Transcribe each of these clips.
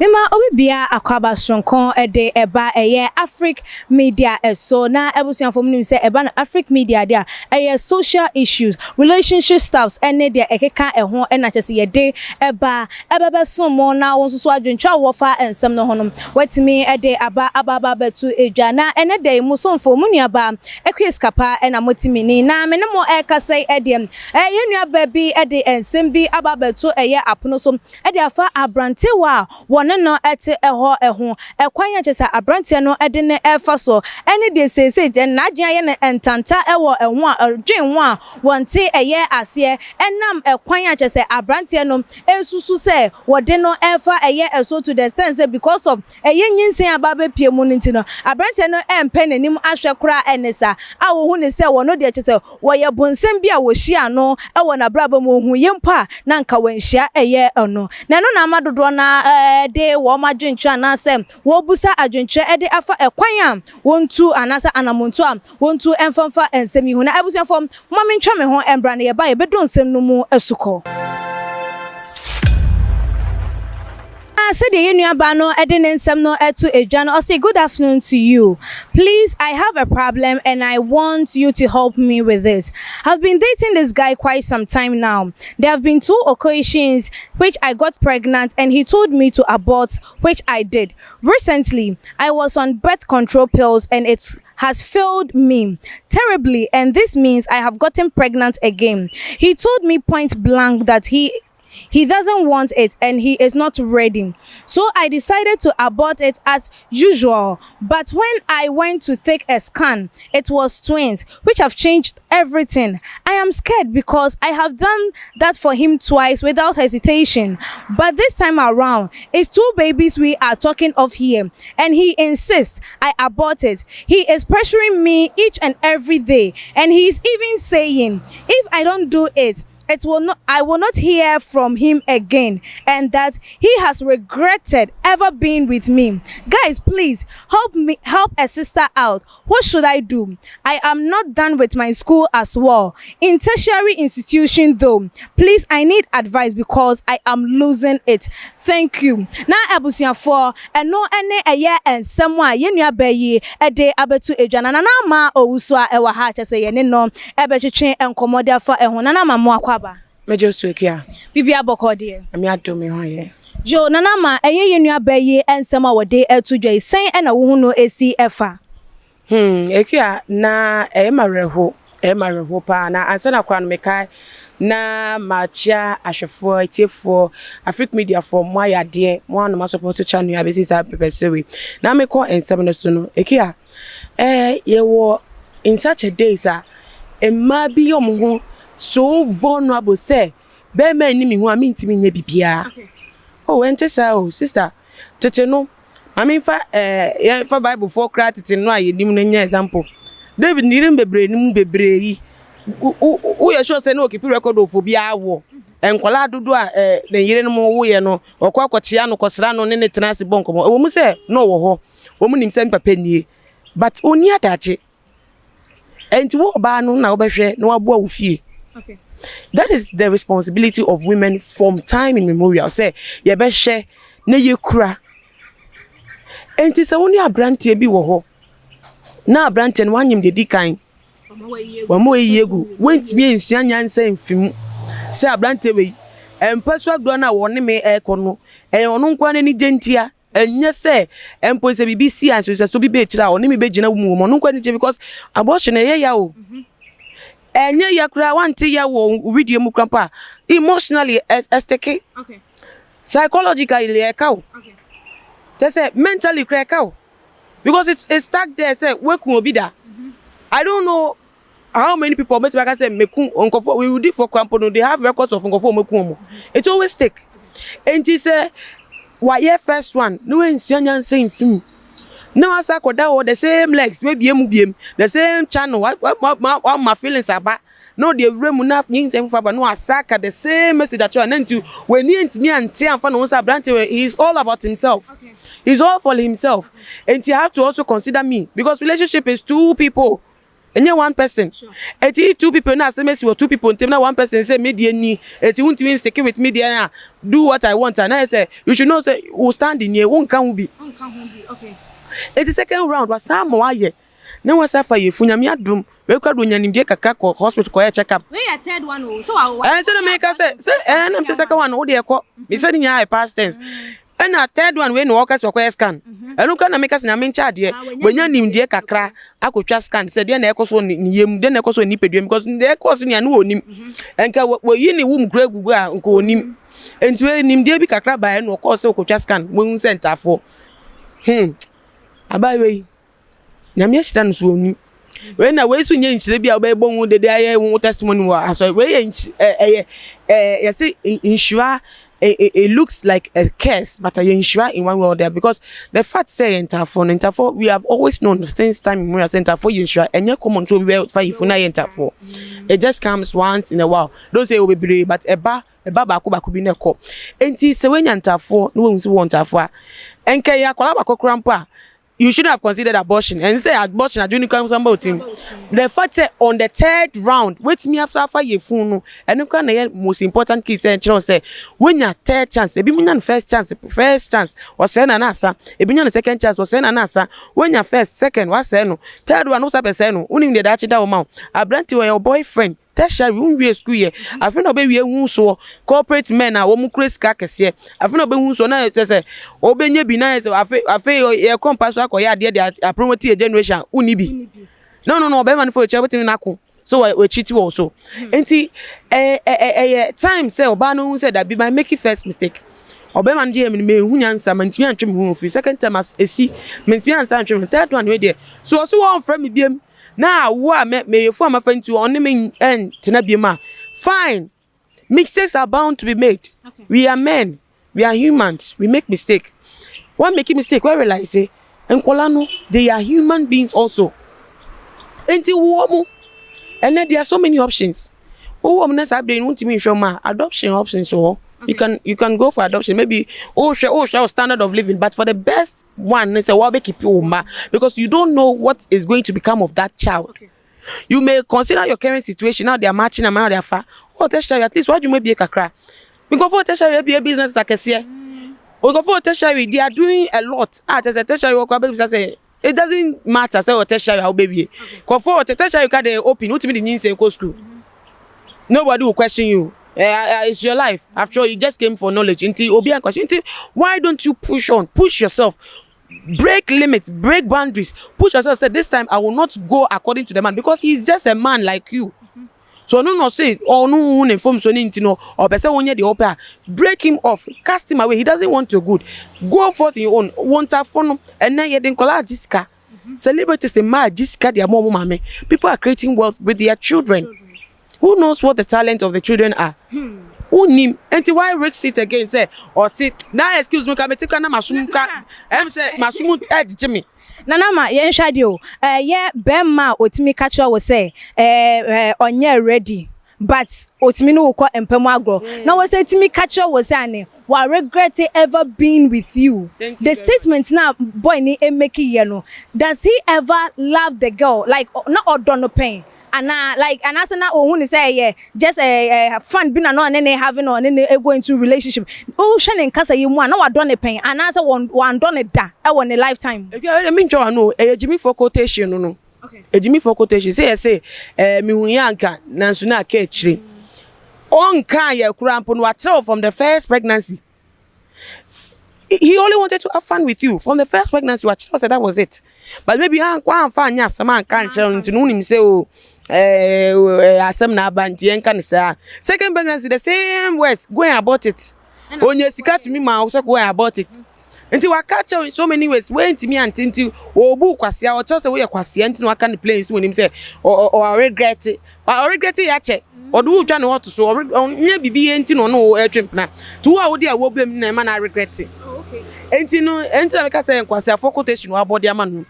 Mema obibia akwaba sonkon de eba eye Afric Media so na ebusian fo mnim se eba na Afric Media dia eye social issues, relationship stuffs ene dia ekeka eho na chese ye de eba ebebe somo na won so adwentwa wofa ensem no honom watimi de aba betu edwa na ene de musomfo munuaba ekwiskapa na motimi ni na me ne mo ekasai de yenua ba bi de ensem bi aba betu eye apono so de afa abrantewa wone no ete eho ekwan ya chesa abrante no ede ne efa so ene de sese je na adwan ye ne entanta ewo eho a dwen ho a wonte eye ase enam ekwan ya chesa abrante no esusu se wode no efa eye eso to the extent say because of eye nyinsen ababa pie mu nti no abrante no empe nanim ahwe kora enesa a wo hu ne se wono de chesa wo ye bonsem bi a wo hia no ewo na braba mu hu yempa na nka wanhia eye ono na no na amadodo na de wo madwentwa na sem wo busa adwentwa de afa ekwan a wontu anasa anamontu a wontu emfamfa ensemi hu na abusiafo momentwa me ho embra na ye ba ye bedo nsem no mu asuko said no say good afternoon to you. Please, I have a problem and I want you to help me with it. I've been dating this guy quite some time now. There have been 2 occasions which I got pregnant and he told me to abort, which I did. Recently, I was on birth control pills and it has failed me terribly, and this means I have gotten pregnant again. He told me point blank that he doesn't want it and he is not ready. So I decided to abort it as usual. But when I went to take a scan, it was twins, which have changed everything. I am scared because I have done that for him twice without hesitation. But this time around, it's 2 babies we are talking of here. And he insists I abort it. He is pressuring me each and every day. And he is even saying, if I don't do it, I will not hear from him again, and that he has regretted ever being with me. Guys, please help a sister out. What should I do? I am not done with my school as well. In tertiary institution though. Please, I need advice because I am losing it. Thank you. Na abusia for no ene eye ensem a yenua bayi ede abetu edwana na ma owusu a ewa ha chese ye ne no ebetwetwe enkomodia for ehuna na mamu akwaba mejo suekia bibia bokode ami adomi ho ye jo nana ma eye yenua bayi ensem a wode etudwa sen na wo hu no esi efa ekia na emareho pa na ansana kwa no mekai na machia ahwefo etiefo Afric Media for mo ayade mo anoma support channel ya besi sa pepesewe na me ko ensem no so no ekia ye wo in such a day sa emma bi yom ho so vulnerable say be ma ni mi hu ami ntimi nya bibia oh ente sa oh sister tete no mami fa ye fa Bible for cry tete no ayenim no nya example David nirim bebre nim bebre yi u ye sure say no keep record of bia wo enkola dodo a na yire no wo ye no okwakochia no kosra no ne tenase bonko wo mu say no wo ho wo mu nim say papa nie but oni adache enti wo ba no na wo behwe no abo awu fie. Okay, that is the responsibility of women from time immemorial. Say ye behwe na ye kura enti say woni abrante bi wo ho na abrante no wanyim de dikan wamo yegu wentimi ensua nyansa mfim se abrante we empaswa gro na woni me ekono ono nkwa na ni gentia enye se empo se BBC anso so bi be kira oni me begina mu mo no nkwa ni je because abortion ye ya o enye ya kura wanti ya wo video mu krampa emotionally esteke. Okay, psychologically e ka o. Okay, they say mentally crack out because it's stuck there say we kun obi da. I don't know how many people met like I say mekun onkofo we did for crampo no they have records of onkofo mekun mo it always stick and he say why first one no ensuanya say film no asa koda the same legs maybe biem the same channel what my feelings about no the remu na things em for no asaka the same message that you and to when he ntimi ante amfa no say brand he is all about himself. okay, he's all for himself and you have to also consider me because relationship is 2 people. enye one person eti two people na say mesi two people ntem na one person say me dey ni eti won't mean stick with me there do what I want and I say you should know say we stand in here won kan hu bi okay eti second round was some waye na we say for you funyame adum we kwado nyanimje kakra ko hospital ko check up we your third one so I say make say am say second one wo dey ko me say nya past tense and a third one we no work as a scan enu kan na make us nyame ncha de we nyanimje kakra akotwa scan say de na ekoso ni yem de na ekoso ni pedwem because de ekoso ni anu onim enka we yi ni wum kura gugu a nko onim enti we nim de bi kakra ba no ko say okotwa scan we hu center for abai we nyame hira no so onim we na we so nya nchire bia we bo hu de aye hu testimony wa aso we ye say insure it looks like a curse, but I ensure in one way or the other because the fact say Interfor, we have always known since time immemorial Interfor you ensure and you come on to be for if na Interfor. It just comes once in a while. Don't say we be but eba baku bi neko. Enti se when Interfor no we want Interfor. Enke ya kwala bako krampa. You should have considered abortion and say abortion doing crime somebody. The fact say on the third round, wait me after you phone and you can most important key say when your third chance, if you first chance was send an answer, if you second chance was send an answer, when your first, second was send third one was a send, only the dachi that amount. I blend to your boyfriend. Tasha won we school here afin obe we hu so corporate men na wo mu crazy ka kese afin obe hu so na say obenye bi na say afi e compass akoya de dey promote a generation uni bi no obe man for check wetin na ko so we cheat you also enti time say oba no hu say that be my make first mistake obe man je me hu nyansa man timi antwem hu fi second time as esi me timi ansa antwem third one we there so one from me biem now, what me for my friend to on me and Tinabima. Fine. Mistakes are bound to be made. Okay. We are men. We are humans. We make mistakes. One making mistake, where realize say, and Kolano, they are human beings also. And then there are so many options. Oh, I'm not saying to me show my adoption options so. Okay. You can go for adoption. Maybe standard of living, but for the best one, it's a wabe keep you because you don't know what is going to become of that child. Okay. You may consider your current situation now. They are matching and they are far. Oh, tertiary at least why you may be a kakra. We go for tertiary be a business like a see. We go for tertiary. They are doing a lot. As a tertiary work, say it doesn't matter. Say tertiary how baby. Go for tertiary you can open. What mean the needs and go school. Nobody will question you. It's your life. After all, you just came for knowledge. Why don't you push on? Push yourself. Break limits. Break boundaries. Push yourself. Say this time I will not go according to the man because he's just a man like you. So no say no inform so no or person when the opera. Break him off. Cast him away. He doesn't want your good. Go forth in your own. Want a phone and then you didn't call her Jessica. Celebrities say ma Jessica their mom. People are creating wealth with their children. Who knows what the talent of the children are? Who nim? And why Rick sit again say or sit now? Excuse me, come take na masumuka. Say masumu Jimmy. Nanama yen shadio. Yeah, Bema otimi catcher will say onye ready. But otimi no ko empemu agro. Now we say timi catcher was saying, "Wa regret ever being with you." The statement now, boy ni emeki yeno. Does he ever love the girl like not or don't no pain? And like and as na ohun say yeah just fun being no and then having on then go into relationship oh shine nkasa ye mu na wa don pen and as one don da e won a lifetime if you mean to no Jimmy for quotation no okay Jimmy for quotation say me hu yanka nanso na ka chire on kan ye kurampo no wa from the first pregnancy. He only wanted to have fun with you from the first pregnancy. That was it. But maybe one fun yes, a man can't tell him to know him say asem na banti en kan say second pregnancy the same words going about it. Onye sika to me ma also going about it. Until we catch in so many ways when to me until obu kwase a o say we kwase until we can play when him say or regret it. Or regret it yache. Or do try no to so onye bibi enti no twempna. To wa wo dia wo blame na ma na regret it. Enti no enti make say kwase for quotation wa body amanu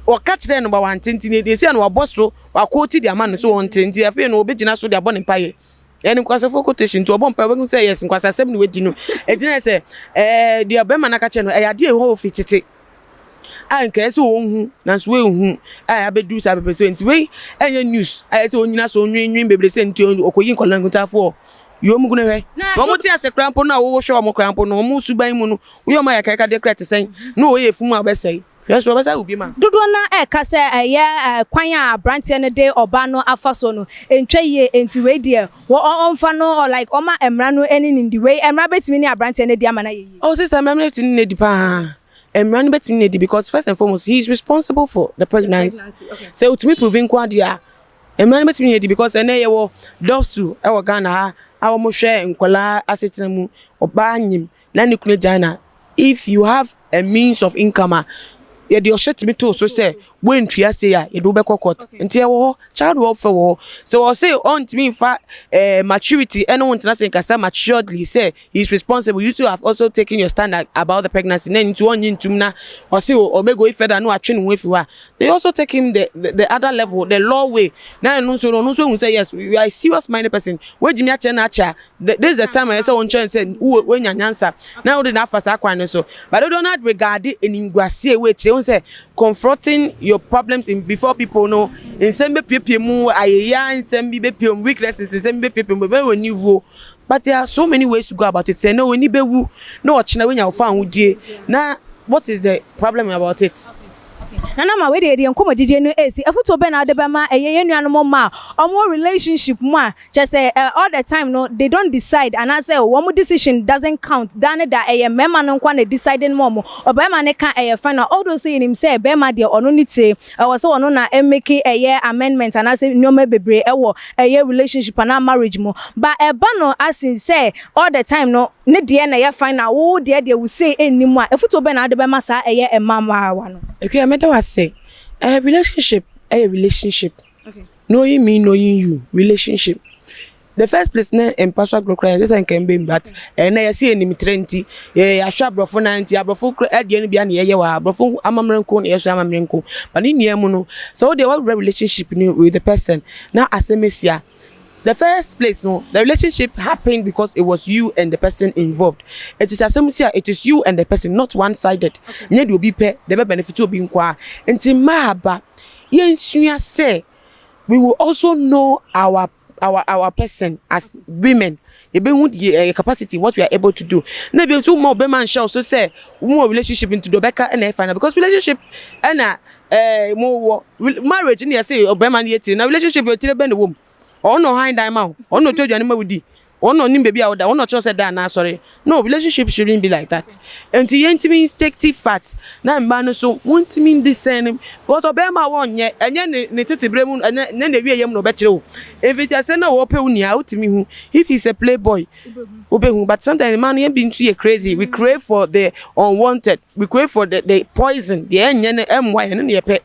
o catch them number 1 tinti dey say no boss so wa quote the amanu so on tinti afi no obegina so dey abon paye eni kwase for quotation to obon pa we say yes kwase asem no we di no enti na say the obema na catch no e ya dey ho fitete anka se ohun na so ehun abedu sa bepese nti we enye news ayese onyina so onwinwin bebre se nti okoyi nkolan guntafo yo mugu ne hwe no mo ti ase krampo na wo hwe mo krampo no mo suban mu no wo ma ya kaka decrete sen no wo ye fumu abesai hwe so obesa obi ma dodo na ka se kwan a brantie ne de oba no afaso no entwa ye enti we de wo onfa no or like oma emra no eni ndi we emra betimi ni abrantie ne de amana ye oh sister emra betimi ne di pa emra no betimi ne di because first and foremost he is responsible for the pregnancy. Okay. So to me proving kwa dia emra no betimi ne di because ene ye wo dosu e wo Ghana ha awo mo hwe nkola asetina mu oba anyim na ne kunu jana if you have a means of income ye de shit me to so say when tria say ya ye do be court nti ye wo child welfare wo so we say on to me fa maturity anyone to say kasa maturedly say he is responsible. You two have also taken your stand about the pregnancy then into on into na or say o me go further no atwin we fiwa they also take him the other level the law way now no so say yes you are a serious minded person we jimi ache na acha this is the time I say on chance say we nyanyansa now we na fasa kwan so but they do not regard eningwase we che say confronting your problems in before people know in sembe pepie mu ayeya in sembe pepie weaknesses in sembe pepie mu when you go but there are so many ways to go about it say no we ni bewu no ochina we nya ofa ahudie na what is the problem about it Nana ma we de enkomo didie no esi afuto be na de be ma eyeye nuanom ma omo relationship mu a just say all the time no they don't decide and I say one decision doesn't count than that mema no kwa na deciding mom obema ne ka final all those say him say be ma de ono ni te was so ono na make amendment and I say nyoma bebre ewo relationship and marriage mo but eba no asin say all the time no ne de na final wo de we say enimu a afuto be na de be ma sa mama wa no that was say a relationship. Okay. Knowing me, knowing you, relationship. The first place na in pastor group cry this can be but na you see any 20 I shop bro for 90 abro at the end bia na ye wa bro amamrenko na yeso amamrenko but in near no so they have relationship with the person now asemesia. The first place, no, the relationship happened because it was you and the person involved. It is you and the person, not one-sided. Need will be paid, the benefit will be inquire. Until Mahaba, yes, you say we will also know our person as women. A capacity, what we are able to do. Maybe two more Beman shall so say more relationship into the Becca and final because relationship and more marriage in the say Beman yet in a relationship with the bend womb. No hide them out. No told you animal with the no nim baby out there. No trust that now. Sorry. No relationship shouldn't be like that. And the intimate take fat. Now man so want mean the same. But Obama one yet and then the bremun and then the way no better. If it has no open out to me if he's a playboy. But sometimes man ain't been too crazy. We crave for the unwanted. We crave for the poison. The MY and the pet.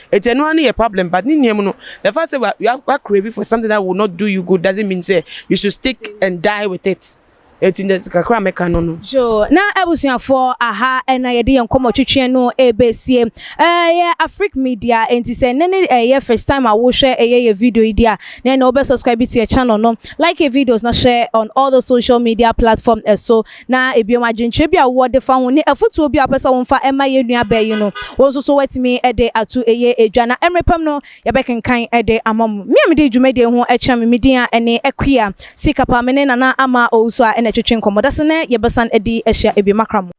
It's a problem, but the fact that we are craving for something that will not do you good doesn't mean say you should stick and die with it. It's in the kakra mekano. Sure. Na ebusia for aha na yede yenkomo twetwe no ABC. Afrique Media enti say nene first time I will share a video idea. Na obe subscribe to your channel no. Like a videos na share on all the social media platforms so na ebio madwentwe bia wo de fa ho ne afutu obi apesa wo mfa ema ye nua ba yi no. Wo so wetimi ede atu edwa na emrepam no ye bekenkan ede amam. Me amede dwumade ho echa me media ene ekwia sikapa me ne nana ama ouso a twetwe nkomo dasene ye besan edi ehia ebi makram